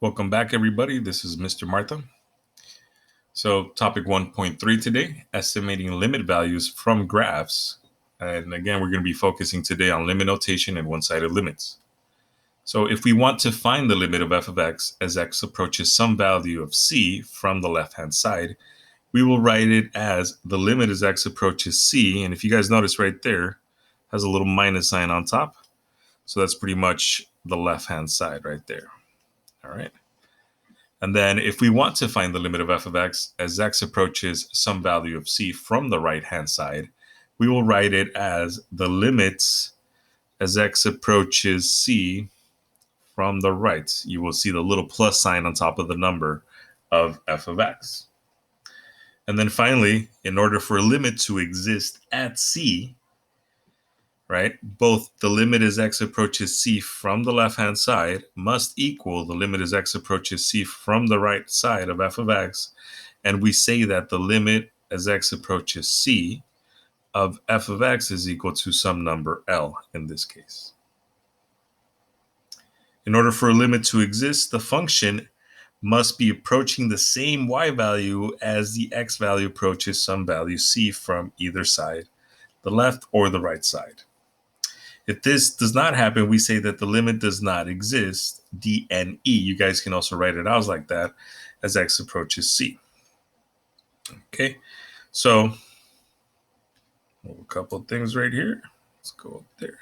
Welcome back, everybody. This is Mr. Martha. So, topic 1.3 today, estimating limit values from graphs. And again, we're going to be focusing today on limit notation and one-sided limits. So, if we want to find the limit of f of x as x approaches some value of c from the left-hand side, we will write it as the limit as x approaches c. And if you guys notice right there, has a little minus sign on top. So, that's pretty much the left-hand side right there. All right. And then if we want to find the limit of f of x as x approaches some value of c from the right-hand side, we will write it as the limits as x approaches c from the right. You will see the little plus sign on top of the number of f of x. And then finally, in order for a limit to exist at c, right, both the limit as x approaches c from the left-hand side must equal the limit as x approaches c from the right side of f of x. And we say that the limit as x approaches c of f of x is equal to some number L in this case. In order for a limit to exist, the function must be approaching the same y value as the x value approaches some value c from either side, the left or the right side. If this does not happen, we say that the limit does not exist, DNE. You guys can also write it out like that as x approaches c. Okay, so a couple of things right here. Let's go up there.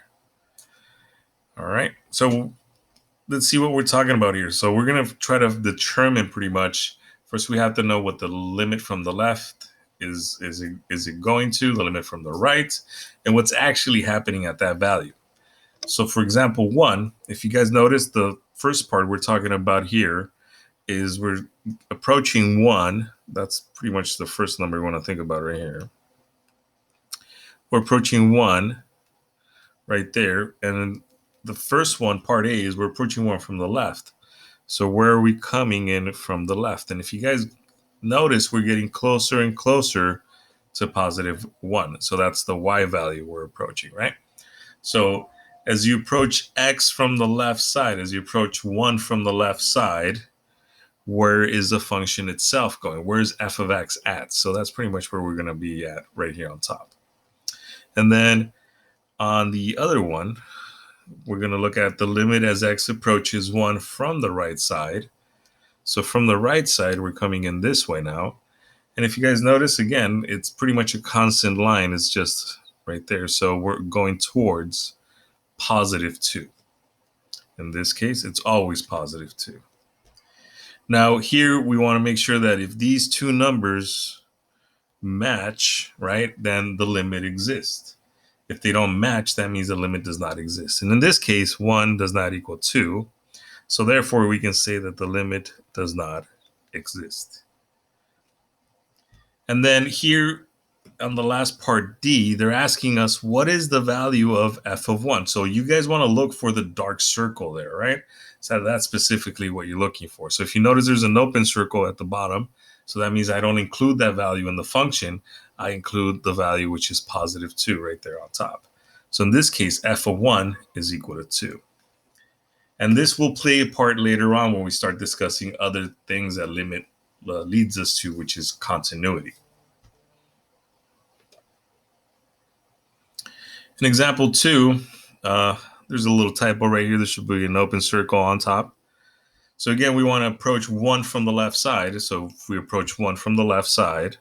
All right, so let's see what we're talking about here. So we're going to try to determine pretty much, first we have to know what the limit from the left is it going to, the limit from the right, and what's actually happening at that value. So for example, 1, if you guys notice, the first part we're talking about here is we're approaching 1. That's pretty much the first number we want to think about right here. We're approaching 1 right there. And the first one, part A, is we're approaching 1 from the left. So where are we coming in from the left? And if you guys notice, we're getting closer and closer to positive 1. So that's the y value we're approaching, right? So as you approach x from the left side, as you approach 1 from the left side, where is the function itself going? Where's f of x at? So that's pretty much where we're going to be at right here on top. And then on the other one, we're going to look at the limit as x approaches 1 from the right side. So from the right side, we're coming in this way now. And if you guys notice, again, it's pretty much a constant line. It's just right there. So we're going towards positive 2. In this case, it's always positive 2. Now here we want to make sure that if these two numbers match, right, then the limit exists. If they don't match, that means the limit does not exist. And in this case, 1 does not equal 2. So therefore, we can say that the limit does not exist. And then here on the last part D, they're asking us, what is the value of f of 1? So you guys want to look for the dark circle there, right? So that's specifically what you're looking for. So if you notice there's an open circle at the bottom, so that means I don't include that value in the function. I include the value which is positive 2 right there on top. So in this case, f of 1 is equal to 2. And this will play a part later on when we start discussing other things that limit leads us to, which is continuity. In example 2, there's a little typo right here. There should be an open circle on top. So again, we want to approach 1 from the left side. So if we approach 1 from the left side,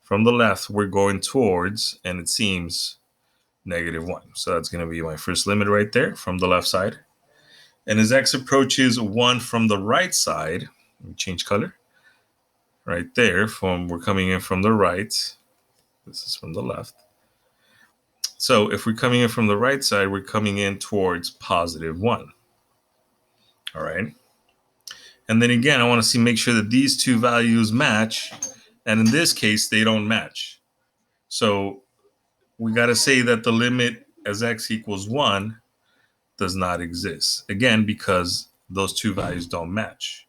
from the left, we're going towards, and it seems, negative 1. So that's going to be my first limit right there from the left side. And as x approaches 1 from the right side, let me change color, right there, we're coming in from the right. This is from the left. So if we're coming in from the right side, we're coming in towards positive 1. All right. And then again, I want to make sure that these two values match. And in this case, they don't match. So we got to say that the limit as x equals 1 does not exist. Again, because those two values don't match.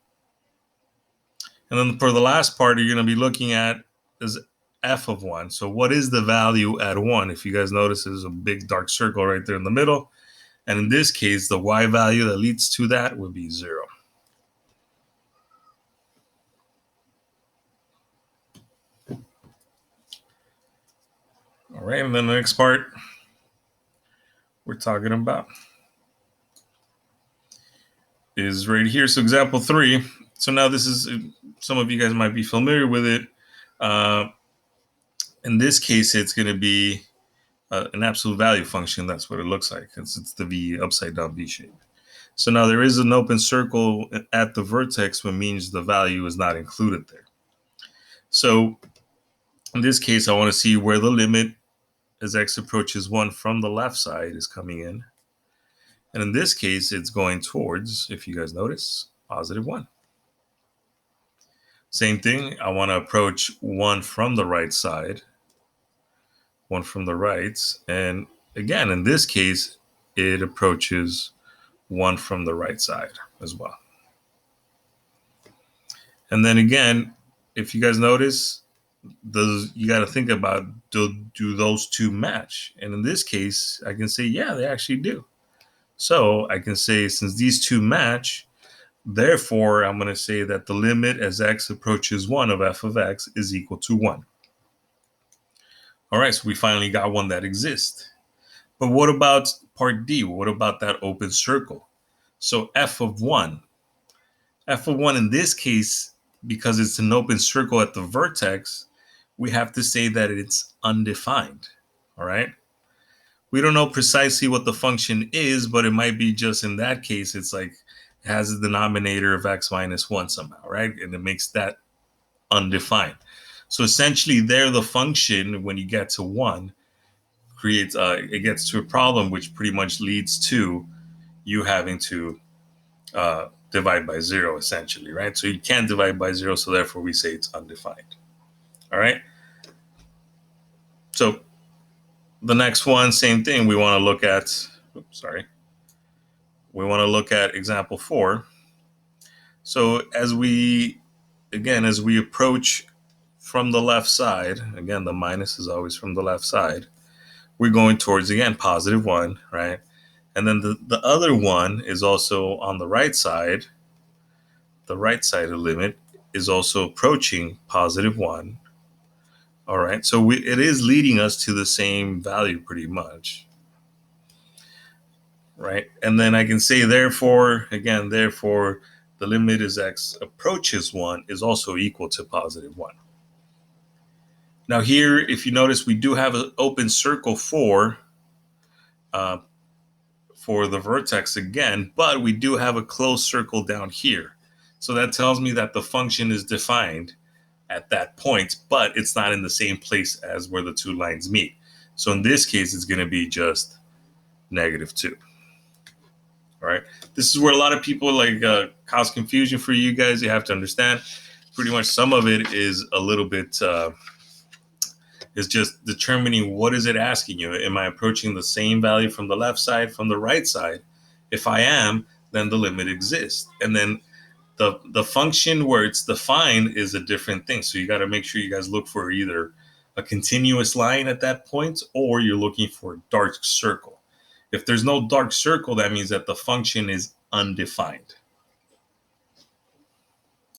And then for the last part, you're going to be looking at is f of 1. So what is the value at 1? If you guys notice, there's a big dark circle right there in the middle. And in this case, the y value that leads to that would be 0. right, and then the next part we're talking about is right here. So example 3. So now this is, some of you guys might be familiar with it. In this case, it's going to be an absolute value function. That's what it looks like. It's the V upside down V shape. So now there is an open circle at the vertex, which means the value is not included there. So in this case, I want to see where the limit as x approaches 1 from the left side is coming in. And in this case, it's going towards, if you guys notice, positive 1. Same thing, I want to approach 1 from the right side. 1 from the right. And again, in this case, it approaches 1 from the right side as well. And then again, if you guys notice, you got to think about, do those two match? And in this case, I can say, yeah, they actually do. So I can say, since these two match, therefore, I'm going to say that the limit as x approaches 1 of f of x is equal to 1. All right, so we finally got one that exists. But what about part D? What about that open circle? So f of 1. F of 1 in this case, because it's an open circle at the vertex, we have to say that it's undefined. All right? We don't know precisely what the function is, but it might be just in that case, it's like it has a denominator of x minus 1 somehow, right? And it makes that undefined. So essentially there, the function, when you get to 1, creates it gets to a problem which pretty much leads to you having to divide by 0, essentially, right? So you can't divide by 0, so therefore we say it's undefined. All right? So the next one, same thing. We want to look at, we want to look at example 4. So as we approach from the left side, again, the minus is always from the left side, we're going towards, again, positive 1, right? And then the other one is also on the right side. The right side of the limit is also approaching positive 1. All right, so it is leading us to the same value pretty much, right? And then I can say, therefore, the limit as x approaches 1 is also equal to positive 1. Now here, if you notice, we do have an open circle for the vertex again, but we do have a closed circle down here. So that tells me that the function is defined at that point, but it's not in the same place as where the two lines meet. So in this case, it's going to be just -2. All right. This is where a lot of people cause confusion for you guys. You have to understand pretty much some of it is a little bit is just determining what is it asking you. Am I approaching the same value from the left side, from the right side? If I am, then the limit exists. And then the function where it's defined is a different thing. So you got to make sure you guys look for either a continuous line at that point, or you're looking for a dark circle. If there's no dark circle, that means that the function is undefined.